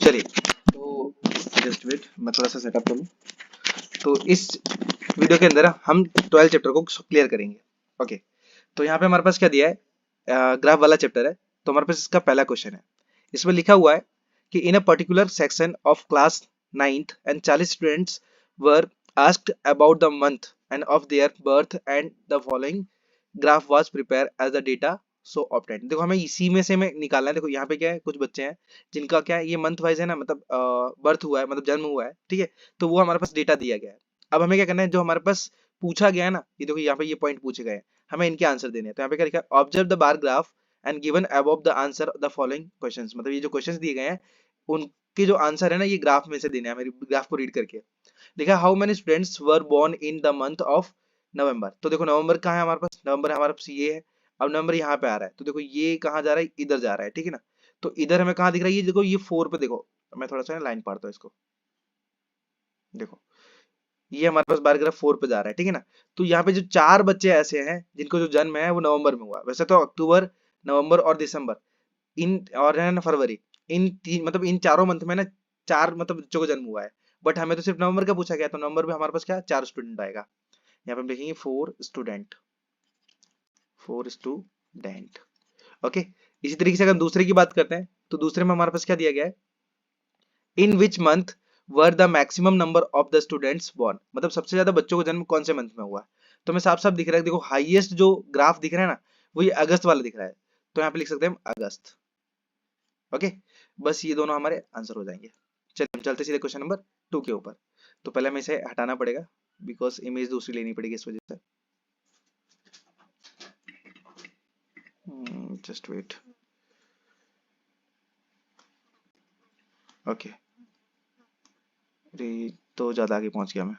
चलिए, तो just wait, मैं थोड़ा सा सेटअप करूँ। तो इस वीडियो के अंदर हम 12 चैप्टर को क्लियर करेंगे। ओके, तो यहाँ पे हमारे पास क्या दिया है, ग्राफ वाला चैप्टर है। तो हमारे पास इसका पहला क्वेश्चन है, इसमें लिखा हुआ है कि in a particular section of class 9th and 40 students were asked about the month and of their birth and the following graph was prepare as the data so obtained. देखो हमें इसी में से में निकालना है। देखो यहाँ पे क्या है, कुछ बच्चे हैं जिनका क्या है, ये मंथ वाइज है ना, मतलब बर्थ हुआ है, मतलब जन्म हुआ है, ठीक है। तो वो हमारे पास डेटा दिया गया है। अब हमें क्या करना है, जो हमारे पास पूछा गया है ना, ये देखो यहाँ पे ये पॉइंट पूछे गए हैं, हमें इनके आंसर देने हैं। तो यहाँ पे क्या लिखा है, observe the bar graph and given above the answer the following questions. मतलब ये जो क्वेश्चंस दिए गए हैं उनके जो आंसर है ना, ये ग्राफ में से देने हैं। मेरी ग्राफ को रीड करके लिखा, how many students were born in the month of November. तो देखो नवंबर कहाँ है हमारे पास, नवंबर हमारे पास ये है। अब नंबर यहाँ पे आ रहा है, तो देखो ये कहाँ जा रहा है, इधर जा रहा है, ठीक है ना। तो इधर हमें कहाँ दिख रहा है, ये देखो ये 4 पे। देखो मैं थोड़ा सा लाइन पढ़ता हूँ इसको, देखो ये हमारे पास बार ग्राफ 4 पे जा रहा है, ठीक है ना। तो यहाँ पे जो 4 बच्चे ऐसे हैं जिनको जो जन्म है वो नवंबर में हुआ। वैसे तो अक्टूबर, नवंबर और दिसंबर, इन और है ना फरवरी, इन तीन मतलब इन चारों मंथ में ना 4 मतलब बच्चों को जन्म हुआ है। बट हमें तो सिर्फ नवंबर का पूछा गया, तो नवंबर में हमारे पास क्या 4 स्टूडेंट आएगा। यहाँ पे हम लिखेंगे 4 स्टूडेंट, 4 स्टूडेंट। ओके, इसी तरीके से अगर हम दूसरे की बात करते हैं, तो दूसरे में हमारे पास क्या दिया गया है, in which month were the maximum number of the students born. मतलब सबसे ज्यादा बच्चों को जन्म कौन से मंथ में हुआ। तो हमें साफ साफ दिख रहा है, देखो हाईएस्ट जो ग्राफ दिख रहा है ना, वो ये अगस्त वाला दिख रहा है। तो यहाँ पे लिख सकते हैं हम अगस्त। ओके, बस ये दोनों हमारे आंसर हो जाएंगे। चलिए हम चलते सीधे क्वेश्चन नंबर 2 के ऊपर। तो पहले हमें इसे हटाना पड़ेगा, बिकॉज इमेज दूसरी लेनी पड़ेगी इस वजह से। Just wait. ओके, तो ज्यादा आगे पहुंच गया मैं।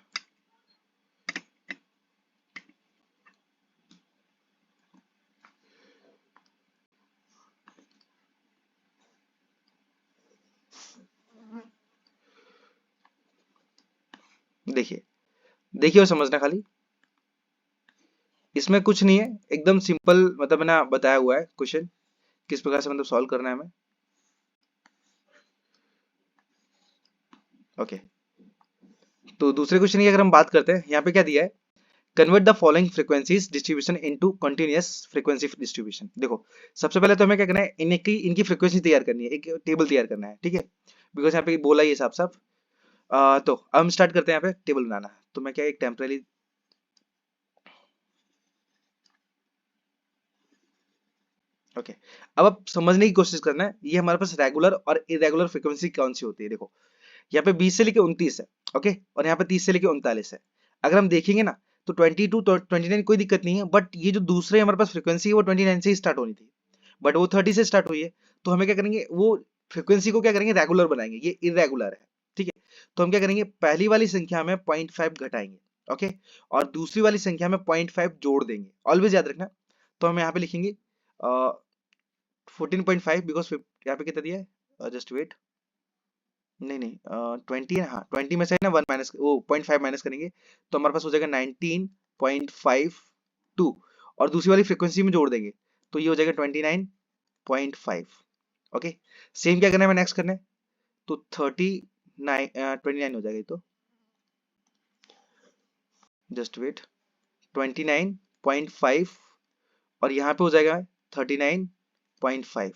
देखिए, देखिए और समझना खाली, इसमें कुछ नहीं है, एकदम सिंपल मतलब ना बताया हुआ है क्वेश्चन किस प्रकार से मतलब सॉल्व करना है हमें। ओके, तो दूसरे क्वेश्चन की अगर हम बात करते हैं, यहाँ पे क्या दिया है, convert the following frequencies distribution into continuous frequency distribution. देखो सबसे पहले तो हमें क्या करना है, इनकी फ्रीक्वेंसी तैयार करनी है, एक टेबल तैयार करना है, ठीक है। बिकॉज यहाँ पे बोला ही है साफ साफ। तो अब हम स्टार्ट करते हैं यहाँ पे टेबल बनाना। तो मैं क्या एक टेम्पररी, ओके, अब आप समझने की कोशिश करना है, ये हमारे पास रेगुलर और इरेगुलर फ्रीक्वेंसी कौन सी होती है। देखो यहाँ पे 20 से लेके 29 है, ओके, और यहाँ पे 30 से लेके 39 है। अगर हम देखेंगे ना, तो 22 तो 29 कोई दिक्कत नहीं है, बट ये जो दूसरे हमारे पास फ्रीक्वेंसी है वो 29 से ही स्टार्ट होनी थी, बट वो 30 से स्टार्ट हुई है। तो हमें क्या करेंगे, वो फ्रीक्वेंसी को क्या करेंगे, रेगुलर बनाएंगे, ये इरेगुलर है, ठीक है। तो हम क्या करेंगे, पहली वाली संख्या में 0.5 घटाएंगे, ओके, और दूसरी वाली संख्या में 0.5 जोड़ देंगे, ऑलवेज याद रखना। तो हम यहाँ पे लिखेंगे 14.5, बिकॉज यहाँ पे कितना दिया है, जस्ट वेट, नहीं नहीं 20 है, हाँ 20 में से ना 1 माइनस, वो 0.5 माइनस करेंगे, तो हमारे पास हो जाएगा 19.52, और दूसरी वाली फ्रीक्वेंसी में जोड़ देंगे तो ये हो जाएगा 29.5। ओके, सेम क्या करना है, नेक्स्ट करना है, तो 29 हो जाएगा, तो जस्ट वेट 29.5, और यहाँ पे हो जाएगा 39.5।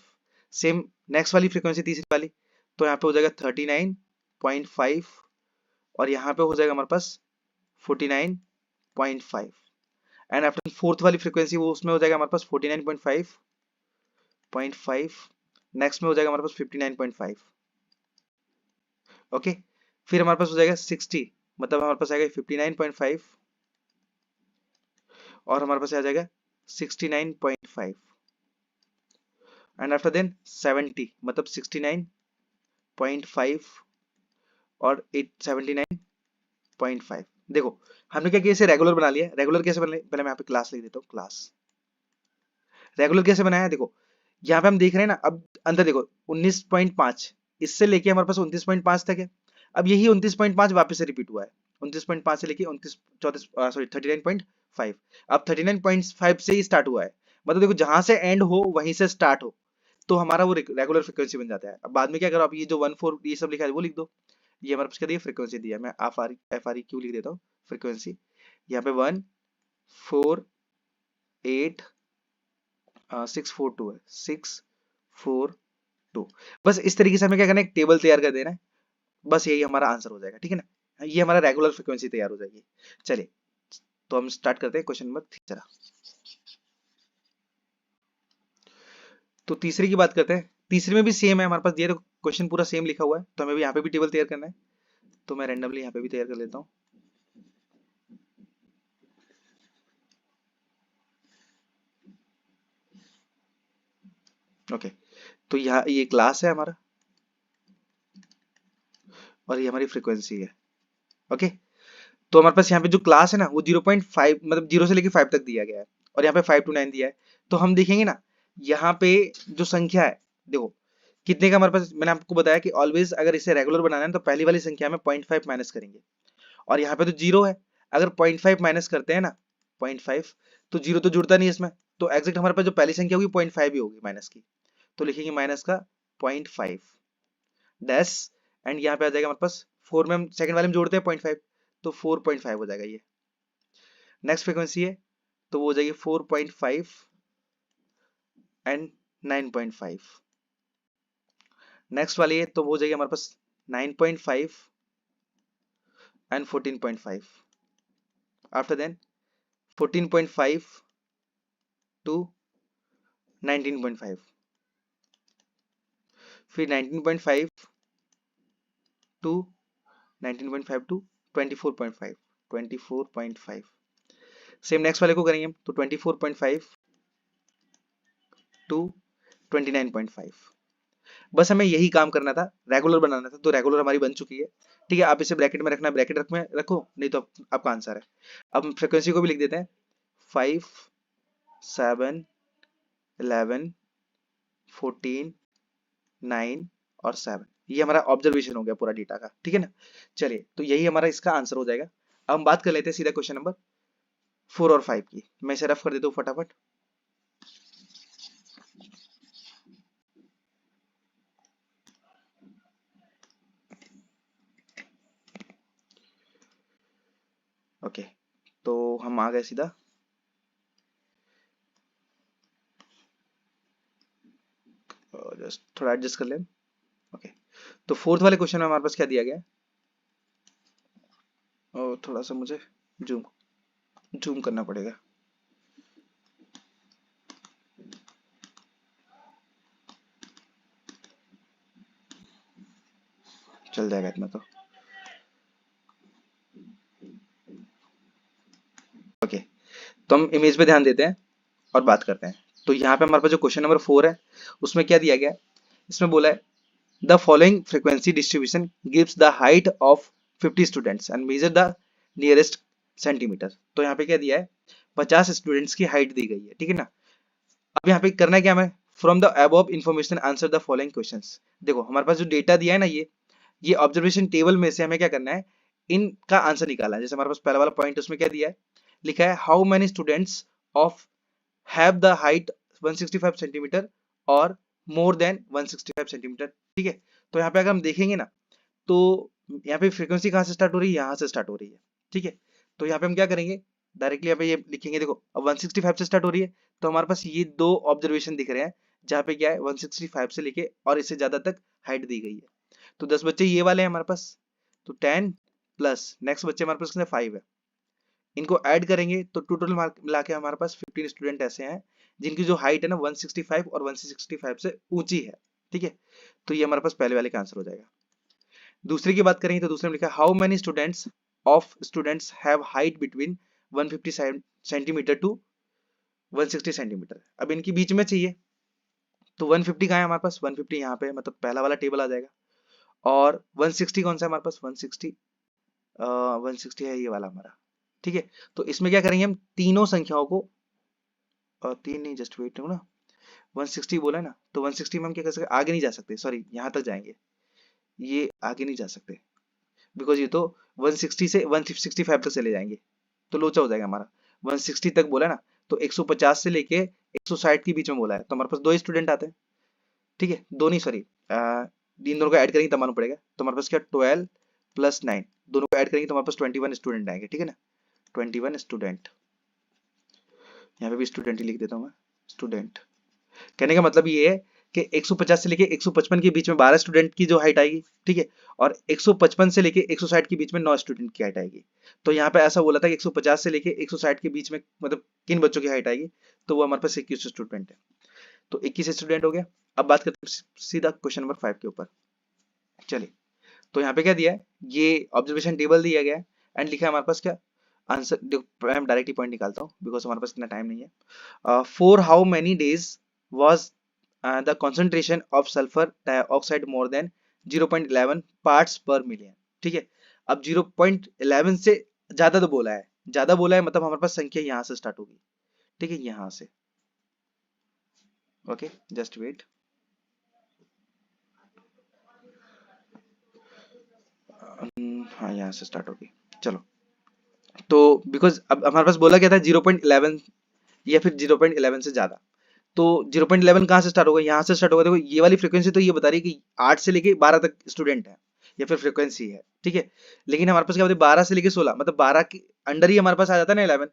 सेम नेक्स्ट वाली फ्रीक्वेंसी तीसरी वाली, तो यहाँ पे हो जाएगा 39.5, और यहाँ पे हो जाएगा हमारे पास 49.5, एंड आफ्टर फोर्थ वाली फ्रीक्वेंसी वो उसमें हो जाएगा हमारे पास 49.5, नेक्स्ट में हो जाएगा हमारे पास 59.5। ओके, फिर हमारे पास हो जाएगा 60, मतलब हमारे पास आएगा 59.5, और हमारे पास आ जाएगा 69.5, एंड आफ्टर देन 70, मतलब 69.5 और 79.5। देखो हमने क्या किया, इसे रेगुलर बना लिया। रेगुलर कैसे बना लिया, पहले मैं यहाँ पे क्लास लिख देता हूँ, क्लास। रेगुलर कैसे बनाया, देखो यहाँ पे हम देख रहे हैं ना, अब अंदर देखो 19.5, इससे लेके हमारे पास 29.5 तक है। अब यही 29.5 वापस से रिपीट हुआ है, 29.5 से लेके 29 34 सॉरी 39.5। अब 39.5 से ही स्टार्ट हुआ है, मतलब देखो जहां से एंड हो वहीं से स्टार्ट हो, तो हमारा वो रेगुलर फ्रिक्वेंसी बन जाता है। अब बाद में क्या करो, आप ये जो 1 4 ये सब लिखा है वो लिख दो। ये हमारे पास क्या दिया, फ्रिक्वेंसी दिया। मैं एफ आर ई क्यू लिख देता हूँ, फ्रिक्वेंसी। यहाँ पे 148 642 है, 642। बस इस तरीके से हमें क्या करना है, एक टेबल तैयार कर देना है। बस यही हमारा आंसर हो जाएगा, ठीक है ना। ये हमारा रेगुलर फ्रिक्वेंसी तैयार हो जाएगी। चलिए, तो हम स्टार्ट करते हैं क्वेश्चन नंबर 3 जरा। तो तीसरे की बात करते हैं। तीसरे में भी सेम है हमारे पास दिया, तो क्वेश्चन पूरा सेम लिखा हुआ है, तो हमें भी यहाँ पे भी टेबल तैयार करना है। तो मैं रेंडमली यहाँ पे भी तैयार कर लेता हूँ। ओके, तो यहाँ ये क्लास है हमारा और ये हमारी फ्रीक्वेंसी है। ओके, तो हमारे पास यहाँ पे जो क्लास है ना वो 0.5 मतलब 0 से लेके 5 तक दिया गया है, और यहाँ पे 5 to 9 दिया है। तो हम देखेंगे ना, यहाँ पे जो संख्या है, देखो कितने का हमारे पास, मैंने आपको बताया कि ऑलवेज अगर इसे रेगुलर बनाना है तो पहली वाली संख्या में 0.5 माइनस करेंगे, और यहाँ पे तो 0 है। अगर 0.5 माइनस करते हैं ना, 0.5, तो 0 तो जुड़ता नहीं इसमें, तो एग्जैक्ट हमारे पास जो पहली संख्या होगी 0.5 ही होगी माइनस की। तो लिखेंगे माइनस का 0.5 डैश, एंड यहाँ पे आ जाएगा हमारे पास 4 में, हम सेकंड वाले में जोड़ते हैं 0.5, तो 4.5 हो जाएगा ये। नेक्स्ट फ्रीक्वेंसी है, तो वो हो जाएगी 4.5 एंड 9.5। नेक्स्ट वाली है तो वो हो जाएगी हमारे पास 9.5 एंड 14.5। आफ्टर देन 14.5 टू 19.5, फिर 19.5 टू 19.5 टू 24.5, 24.5। सेम नेक्स्ट वाले को करेंगे हम, तो 24.5 टू 29.5। बस हमें यही काम करना था, रेगुलर बनाना था, तो रेगुलर हमारी बन चुकी है। ठीक है, आप इसे ब्रैकेट में रखना, ब्रैकेट रखो, नहीं तो आपका आंसर है। अब हम फ्रिक्वेंसी को भी लिख देते हैं, 5 7 11 14 9 और 7। ये हमारा ऑब्जर्वेशन हो गया पूरा डेटा का, ठीक है ना। चलिए, तो यही हमारा इसका आंसर हो जाएगा। अब हम बात कर लेते हैं सीधा क्वेश्चन नंबर 4 और 5 की। मैं इसे रफ कर देता हूँ फटाफट। ओके, तो हम आ गए सीधा। जस्ट थोड़ा एडजस्ट कर लें। ओके, तो फोर्थ वाले क्वेश्चन में हमारे पास क्या दिया गया है, और थोड़ा सा मुझे जूम जूम करना पड़ेगा। चल जाएगा इतना तो। ओके, तो हम इमेज पे ध्यान देते हैं और बात करते हैं। तो यहाँ पे हमारे पास जो क्वेश्चन नंबर 4 है, उसमें क्या दिया गया है, इसमें बोला है the following frequency distribution gives the height of 50 students and measure the nearest centimetre. तो यहाँ पे क्या दिया है, 50 स्टूडेंट्स की हाइट दी गई है, ठीक है ना। अब यहाँ पे करना है क्या हमें, from the above information answer the following questions. देखो हमारे पास जो डेटा दिया है ना, ये ऑब्जर्वेशन टेबल में से हमें क्या करना है, इनका आंसर निकालना है। जैसे हमारे पास पहला वाला पॉइंट, उसमें क्या दिया है, लिखा है how many students of have the height 165 centimetre और मोर देन 165 सेंटीमीटर। ठीक है, तो यहाँ पे अगर हम देखेंगे ना, तो यहाँ पे फ्रीक्वेंसी कहाँ से स्टार्ट हो रही है, यहाँ से स्टार्ट हो रही है। ठीक है, तो यहाँ पे हम क्या करेंगे, डायरेक्टली यहाँ पे ये लिखेंगे। देखो अब 165 से स्टार्ट हो रही है, तो हमारे पास ये दो ऑब्जर्वेशन दिख रहे हैं जहाँ पे क्या है 165 से लेके और इससे ज्यादा तक हाइट दी गई है। तो 10 बच्चे ये वाले हैं हमारे पास, तो 10 प्लस नेक्स्ट बच्चे हमारे पास 5 है। इनको ऐड करेंगे तो टोटल मिला के हमारे पास 15 स्टूडेंट ऐसे हैं जिनकी जो हाइट है ना 165 और 165 से ऊंची है। ठीक है, तो ये हमारे पास पहले वाले का आंसर हो जाएगा। दूसरे की बात करेंगे तो दूसरे में लिखा है how many students have height between 150 centimetre to 160 centimetre. अब इनके बीच में चाहिए, तो 150 कहाँ है हमारे पास, 150 यहाँ पे, मतलब पहला वाला टेबल आ जाएगा। और 160 कौन सा है हमारे पास, 160 है ये वाला हमारा। ठीक है, तो इसमें क्या करेंगे हम, तीनों संख्याओं को, तीन नहीं, जस्ट वेट ना, 160 बोला है ना, तो 160 में हम क्या कर सकते, आगे नहीं जा सकते, सॉरी यहाँ तक जाएंगे, ये आगे नहीं जा सकते बिकॉज ये तो 160 से 165 तक चले जाएंगे, तो लोचा हो जाएगा हमारा। 160 तक बोला है ना, तो 150 से लेके 160 के बीच में बोला है, तो हमारे पास दो स्टूडेंट आते हैं। ठीक है, दो नहीं सॉरी, इन दोनों को ऐड करेंगे तब मालूम पड़ेगा। तो हमारे पास क्या 12 + 9, दोनों को ऐड करेंगे तो हमारे पास 21 स्टूडेंट आएंगे, ठीक है ना, 21 स्टूडेंट। यहाँ पे भी स्टूडेंट ही लिख देता हूँ मैं, स्टूडेंट। कहने का मतलब ये है कि 150 से लेके 155 के बीच में 12 स्टूडेंट की जो हाइट आएगी, ठीक है, और 155 से लेके 160 के बीच में 9 स्टूडेंट की हाइट आएगी। तो यहाँ पे ऐसा बोला था कि 150 से लेके 160 के बीच में मतलब किन बच्चों की हाइट आएगी, तो वो हमारे पास 21 स्टूडेंट है। तो 21 स्टूडेंट हो गया। अब बात करते हैं सीधा क्वेश्चन नंबर 5 के ऊपर। चलिए, तो यहाँ पे क्या दिया है, ये ऑब्जर्वेशन टेबल दिया गया है एंड लिखा है हमारे पास क्या आंसर। देखो मैं डायरेक्टली पॉइंट निकालता हूँ बिकॉज हमारे पास इतना टाइम नहीं है। For how many days was the concentration of sulfur dioxide more than 0.11 parts per million, ठीक है। अब 0.11 से ज्यादा तो बोला है, ज्यादा बोला है मतलब हमारे पास संख्या यहां से स्टार्ट होगी, ठीक है, यहां से। Okay just wait. हाँ यहाँ से स्टार्ट होगी। चलो, तो बिकॉज अब हमारे पास बोला गया था 0.11 या फिर 0.11 से ज्यादा। तो 0.11 कहाँ से स्टार्ट होगा, यहाँ से स्टार्ट होगा। देखो ये वाली फ्रीक्वेंसी तो ये बता रही है कि 8 से लेके 12 तक स्टूडेंट है या फिर फ्रीक्वेंसी है, ठीक है। लेकिन हमारे पास क्या होता है 12 से लेके 16, मतलब 12 के अंडर ही हमारे पास आ जाता है ना 11।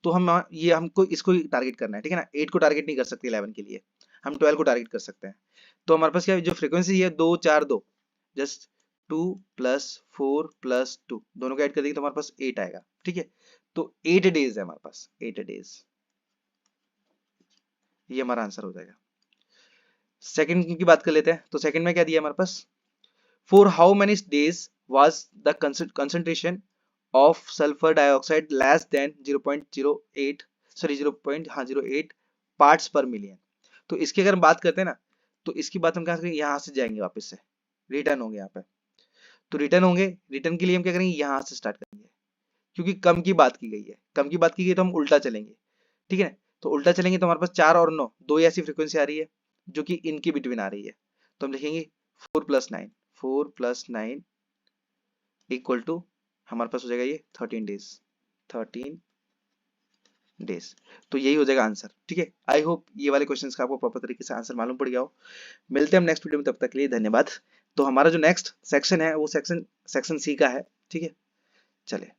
तो हम ये हमको इसको टारगेट करना है, ठीक है ना। 8 को टारगेट नहीं कर सकते 11 के लिए, हम 12 को टारगेट कर सकते हैं। तो हमारे पास क्या जो फ्रीक्वेंसी है 2 4 2, जस्ट 2 + 4 + 2 दोनों को ऐड कर देंगे तो हमारे पास 8 आएगा, ठीक है। तो 8 डेज है हमारे पास, 8 डेज, ये हमारा आंसर हो जाएगा। सेकंड की बात कर लेते हैं। तो सेकंड में क्या दिया हमारे पास, for how many days was the concentration of sulphur dioxide less than 0.08 sorry 0.08 parts per million. तो इसकी अगर हम बात करते हैं ना, तो इसकी बात हम कहाँ से यहाँ से जाएंगे, वापस से रिटर्न होंगे यहाँ पे। तो रिटर्न होंगे, रिटर्न के लिए हम क्या करेंगे, यहाँ से स्टार्ट करेंगे, क्योंकि कम की बात की गई है, कम की बात की गई तो हम उल्टा चलेंगे, ठीक है ना। तो उल्टा चलेंगे तो हमारे पास 4 और 9 दो ऐसी फ्रीक्वेंसी आ रही है जो कि इनके बिटवीन आ रही है। तो हम लिखेंगे 4 + 9, 4 + 9 इक्वल टू हमारे पास हो जाएगा ये 13 डेज, 13 डेज। तो यही हो जाएगा आंसर, ठीक है। आई होप ये वाले क्वेश्चंस का आपको प्रॉपर तरीके से आंसर मालूम पड़ गया हो। मिलते हैं हम नेक्स्ट वीडियो में, तब तक के लिए धन्यवाद। तो हमारा जो नेक्स्ट सेक्शन है वो सेक्शन सी का है, ठीक है। चलिए।